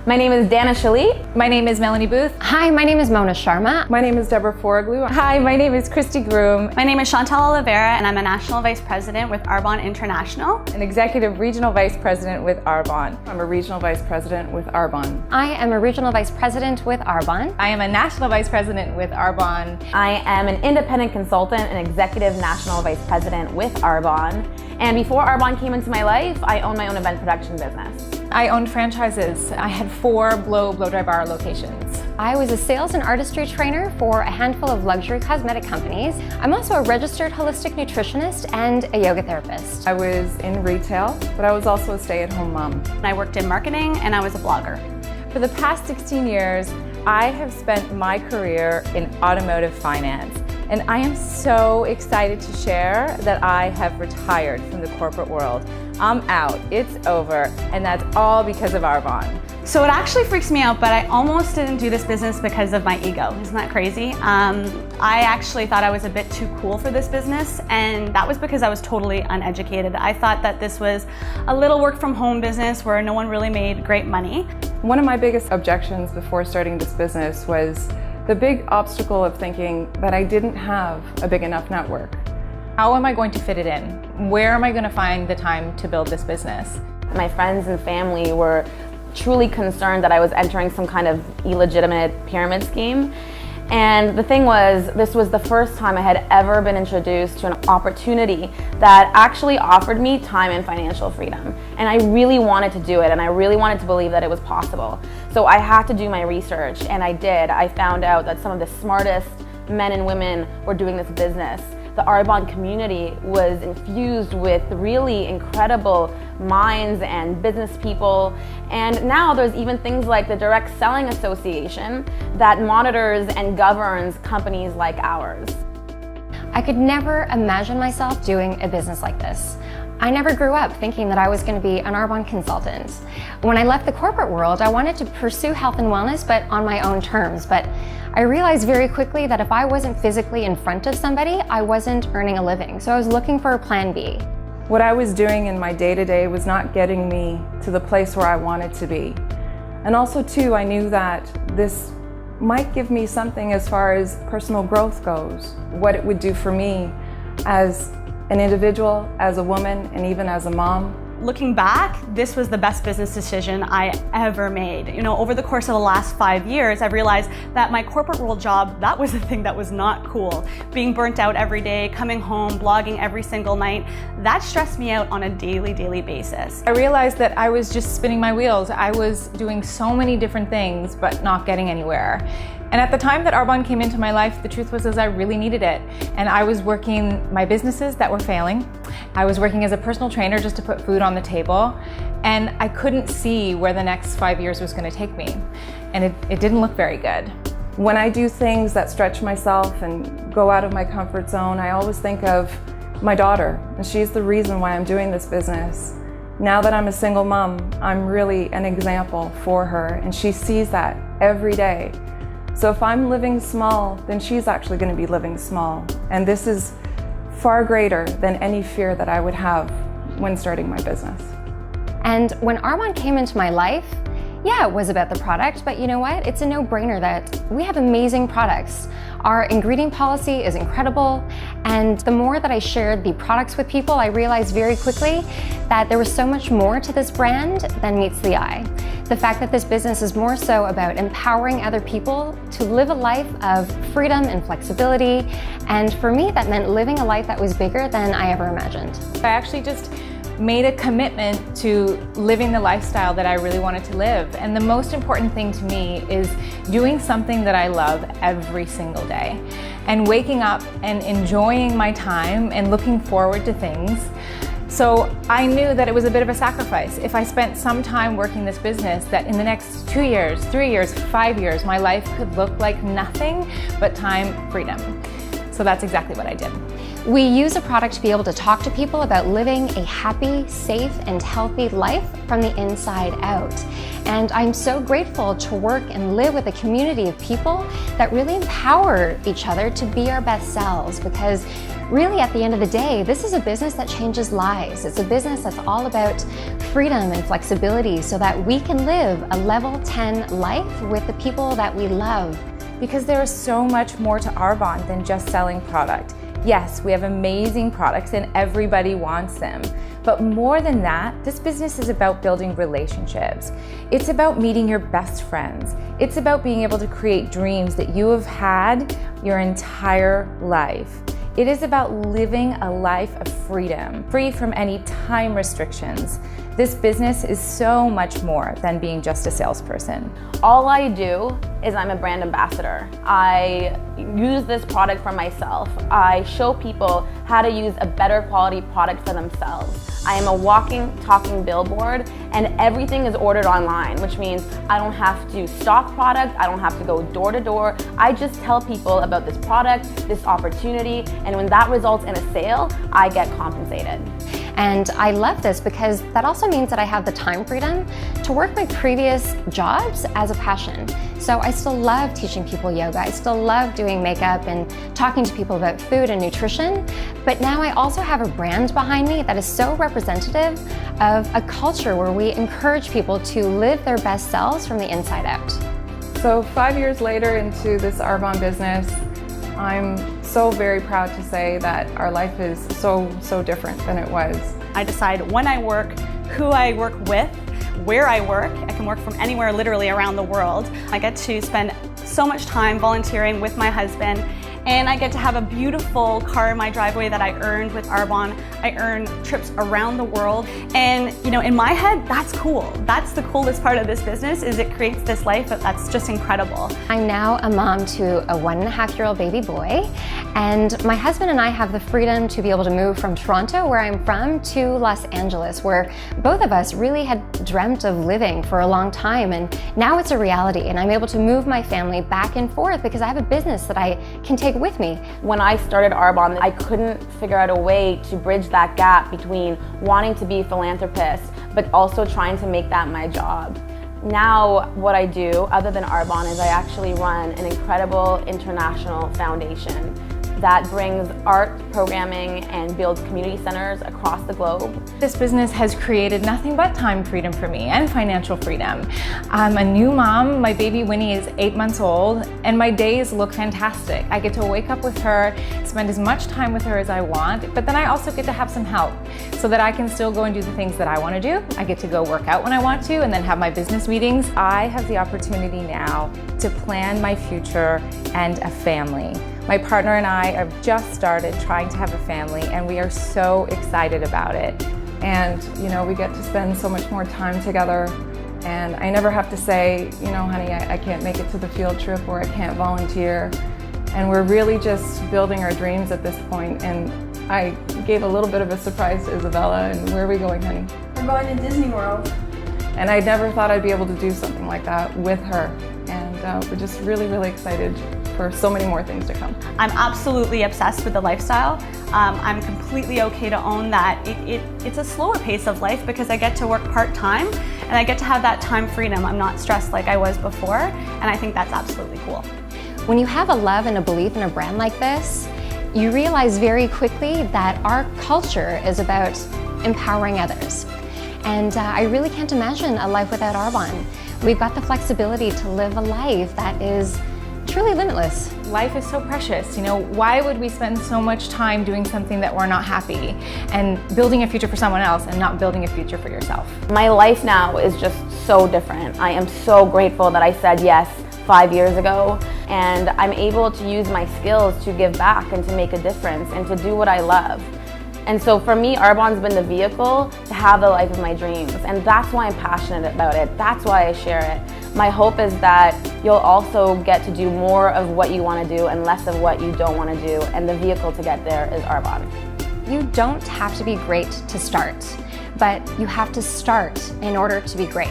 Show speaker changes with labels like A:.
A: My name is Dana Shalit.
B: My name is Melanie Booth.
C: Hi, my name is Mona Sharma.
D: My name is Deborah Foraglu.
E: Hi, my name is Christy Groom.
F: My name is Chantal Oliveira, and I'm a National Vice President with Arbonne International.
D: An Executive Regional Vice President with Arbonne. I'm a Regional Vice President with Arbonne.
C: I am a Regional Vice President with Arbonne.
B: I am a National Vice President with Arbonne.
A: I am an independent consultant and Executive National Vice President with Arbonne. And before Arbonne came into my life, I owned my own event production business.
B: I owned franchises. I had 4 blow dry bar locations.
C: I was a sales and artistry trainer for a handful of luxury cosmetic companies. I'm also a registered holistic nutritionist and a yoga therapist.
D: I was in retail, but I was also a stay-at-home mom.
F: I worked in marketing, and I was a blogger.
D: For the past 16 years, I have spent my career in automotive finance. And I am so excited to share that I have retired from the corporate world. I'm out, it's over, and that's all because of Arbonne.
F: So it actually freaks me out, but I almost didn't do this business because of my ego. Isn't that crazy? I actually thought I was a bit too cool for this business, and that was because I was totally uneducated. I thought that this was a little work from home business where no one really made great money.
D: One of my biggest objections before starting this business was the big obstacle of thinking that I didn't have a big enough network.
B: How am I going to fit it in? Where am I going to find the time to build this business?
A: My friends and family were truly concerned that I was entering some kind of illegitimate pyramid scheme. And the thing was, this was the first time I had ever been introduced to an opportunity that actually offered me time and financial freedom. And I really wanted to do it, and I really wanted to believe that it was possible. So I had to do my research, and I did. I found out that some of the smartest men and women were doing this business. The Arbonne community was infused with really incredible minds and business people. And now there's even things like the Direct Selling Association that monitors and governs companies like ours.
C: I could never imagine myself doing a business like this. I never grew up thinking that I was going to be an Arbonne consultant. When I left the corporate world, I wanted to pursue health and wellness, but on my own terms. But I realized very quickly that if I wasn't physically in front of somebody, I wasn't earning a living. So I was looking for a plan B.
D: What I was doing in my day-to-day was not getting me to the place where I wanted to be. And also too, I knew that this might give me something as far as personal growth goes, what it would do for me as an individual, as a woman, and even as a mom.
F: Looking back, this was the best business decision I ever made. You know, over the course of the last 5 years, I realized that my corporate world job, that was the thing that was not cool. Being burnt out every day, coming home, blogging every single night, that stressed me out on a daily basis.
B: I realized that I was just spinning my wheels. I was doing so many different things, but not getting anywhere. And at the time that Arbonne came into my life, the truth was I really needed it. And I was working my businesses that were failing. I was working as a personal trainer just to put food on the table. And I couldn't see where the next 5 years was going to take me. And it didn't look very good.
D: When I do things that stretch myself and go out of my comfort zone, I always think of my daughter. And she's the reason why I'm doing this business. Now that I'm a single mom, I'm really an example for her. And she sees that every day. So if I'm living small, then she's actually going to be living small. And this is far greater than any fear that I would have when starting my business.
C: And when Arbonne came into my life, yeah, it was about the product, but you know what? It's a no-brainer that we have amazing products. Our ingredient policy is incredible, and the more that I shared the products with people, I realized very quickly that there was so much more to this brand than meets the eye. The fact that this business is more so about empowering other people to live a life of freedom and flexibility, and for me, that meant living a life that was bigger than I ever imagined.
B: I actually just made a commitment to living the lifestyle that I really wanted to live. And the most important thing to me is doing something that I love every single day and waking up and enjoying my time and looking forward to things. So I knew that it was a bit of a sacrifice. If I spent some time working this business, that in the next 2 years, 3 years, 5 years, my life could look like nothing but time, freedom. So that's exactly what I did.
C: We use a product to be able to talk to people about living a happy, safe, and healthy life from the inside out. And I'm so grateful to work and live with a community of people that really empower each other to be our best selves, because really at the end of the day, this is a business that changes lives. It's a business that's all about freedom and flexibility so that we can live a level 10 life with the people that we love.
E: Because there is so much more to Arbonne than just selling product. Yes, we have amazing products and everybody wants them. But more than that, this business is about building relationships. It's about meeting your best friends. It's about being able to create dreams that you have had your entire life. It is about living a life of freedom, free from any time restrictions. This business is so much more than being just a salesperson.
A: All I do is I'm a brand ambassador. I use this product for myself. I show people how to use a better quality product for themselves. I am a walking, talking billboard, and everything is ordered online, which means I don't have to stock product, I don't have to go door to door. I just tell people about this product, this opportunity, and when that results in a sale, I get compensated.
C: And I love this because that also means that I have the time freedom to work my previous jobs as a passion. So I still love teaching people yoga, I still love doing makeup and talking to people about food and nutrition, but now I also have a brand behind me that is so representative of a culture where we encourage people to live their best selves from the inside out.
D: So 5 years later into this Arbonne business, I'm so very proud to say that our life is so different than it was.
F: I decide when I work, who I work with, where I work. I can work from anywhere literally around the world. I get to spend so much time volunteering with my husband, and I get to have a beautiful car in my driveway that I earned with Arbonne. I earn trips around the world, and you know, in my head, that's cool. That's the coolest part of this business, is it creates this life that's just incredible.
C: I'm now a mom to a 1.5-year-old baby boy, and my husband and I have the freedom to be able to move from Toronto, where I'm from, to Los Angeles, where both of us really had dreamt of living for a long time, and now it's a reality, and I'm able to move my family back and forth because I have a business that I can take with me.
A: When I started Arbonne, I couldn't figure out a way to bridge that gap between wanting to be a philanthropist, but also trying to make that my job. Now, what I do, other than Arbonne, is I actually run an incredible international foundation that brings art programming and builds community centers across the globe.
B: This business has created nothing but time freedom for me and financial freedom. I'm a new mom. My baby Winnie is 8 months old, and my days look fantastic. I get to wake up with her, spend as much time with her as I want, but then I also get to have some help so that I can still go and do the things that I want to do. I get to go work out when I want to and then have my business meetings.
E: I have the opportunity now to plan my future and a family. My partner and I have just started trying to have a family, and we are so excited about it.
D: And you know, we get to spend so much more time together, and I never have to say, you know, honey, I can't make it to the field trip, or I can't volunteer. And we're really just building our dreams at this point. And I gave a little bit of a surprise to Isabella. And where are we going, honey?
G: We're going to Disney World.
D: And I never thought I'd be able to do something like that with her. And we're just really excited for so many more things to come.
F: I'm absolutely obsessed with the lifestyle. I'm completely okay to own that it's a slower pace of life because I get to work part-time and I get to have that time freedom. I'm not stressed like I was before, and I think that's absolutely cool.
C: When you have a love and a belief in a brand like this, you realize very quickly that our culture is about empowering others. And I really can't imagine a life without Arbonne. We've got the flexibility to live a life that is truly limitless.
B: Life is so precious. You know, why would we spend so much time doing something that we're not happy and building a future for someone else and not building a future for yourself?
A: My life now is just so different. I am so grateful that I said yes 5 years ago, and I'm able to use my skills to give back and to make a difference and to do what I love. And so for me, Arbonne's been the vehicle to have the life of my dreams, and that's why I'm passionate about it. That's why I share it. My hope is that you'll also get to do more of what you want to do and less of what you don't want to do, and the vehicle to get there is Arbonne.
C: You don't have to be great to start, but you have to start in order to be great.